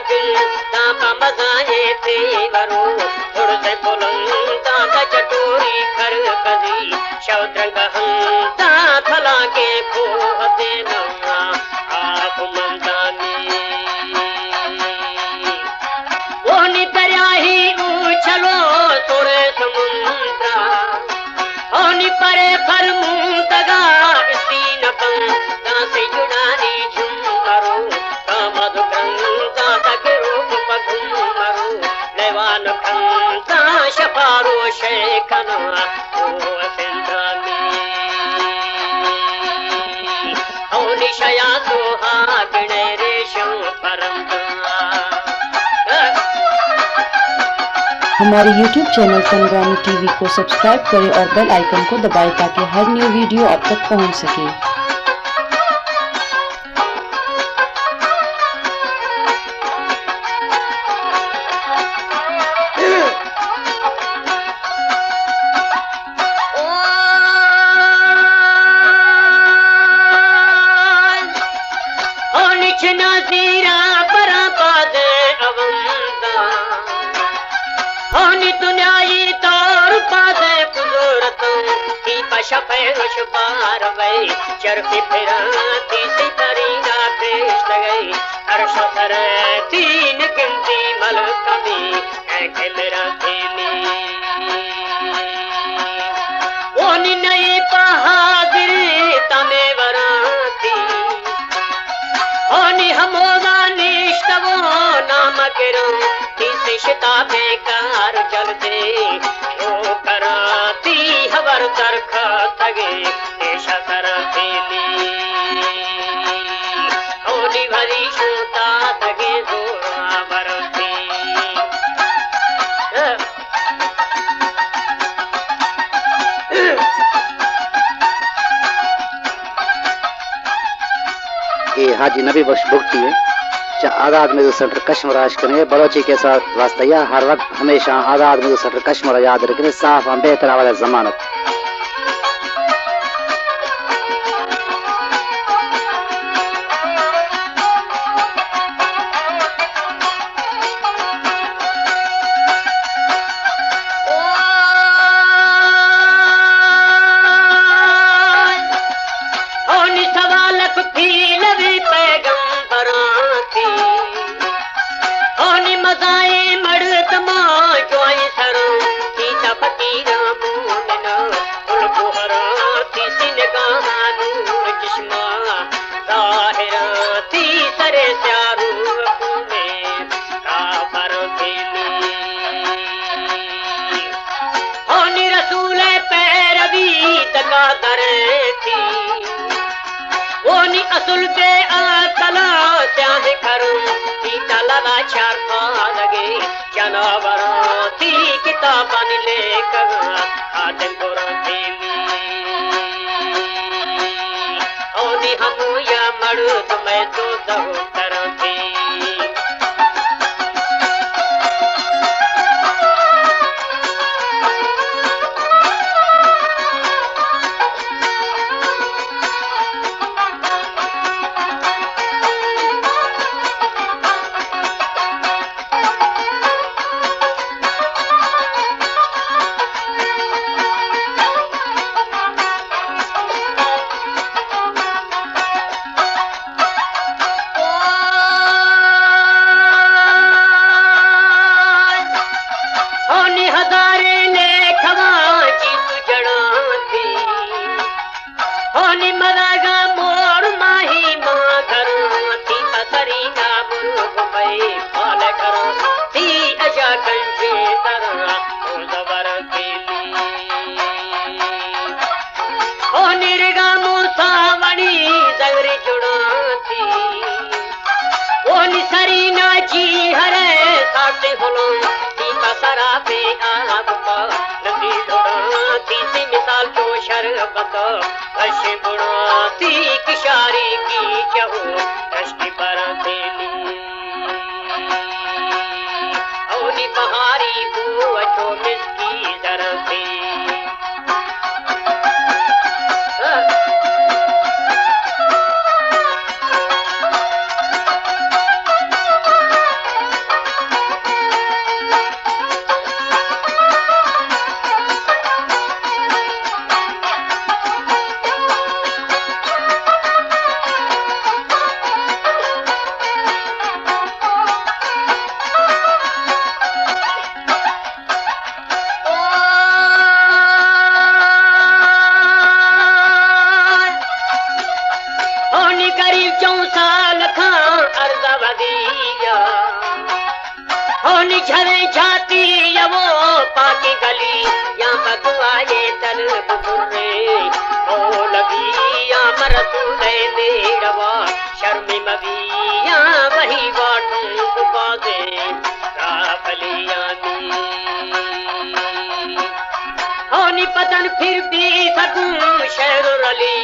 दिल तापा मजाए थे वरो थोड़ से बोलंता ता चटोरी कर कदी शौद्रंग हंता थला के खोह दे नवा आप मंदानी ओनी दरिया ही उछलो तोरे समुद्रा ओनी परे पर मुंतगा इसी नपं दासे जुड़ानी झुमरो कामधु ग्रंथा तक रूप पगुमरो लेवान खंता शफारो शेखना ओ सिंधानी ओनी शया सोहा गिणे रेशम परंता। हमारे YouTube चैनल संग्रामी टीवी को सब्सक्राइब करें और बेल आइकन को दबाएं ताकि हर न्यू वीडियो आप तक पहुंच सके। शपेश बार वही चरखी फिराती सी तरीना पेश गई हर्ष सर तीन गिनती मल कमी ऐके मेरा थीनी ओनी नई बहादुरी तमे वराती ओनी हमोगा निष्ठवो नाम गिरो तीसी शिता बेकार जलते ओ कराती हवर तरखा तगे देशा तरफेली ओनी भरी शोता तगे जोरा बरती ये हाजी नबी बख्श भुगती है आजाद मिल सेंटर कश्मीराज करें बलोची के साथ वास्तैया हर वक्त हमेशा आजाद मिल सेंटर कश्मीर याद रखने साफ हम बेहतर आवाज जमानत असल पे आतला चाहे करूं सीता लगा चार लगे जानवर थी किताबन लेकर आदम गोरती ओनी हम या मर्द मैं तो दहो करती मिसाल जो शरबत अशी बुढ़ाती किशारी की चहो दृष्टि पर औनी बहारी बू अचो मिसकी जरती साल का अर्जा वदिया होनी झरे जाती या वो पाकी गली या बगवाए दल बुरे ओ लगी या मरतूले नेड़वा शर्मी मविया वही बाटू बाजे राफलिया होनी पतन फिर भी सकूं शहर रली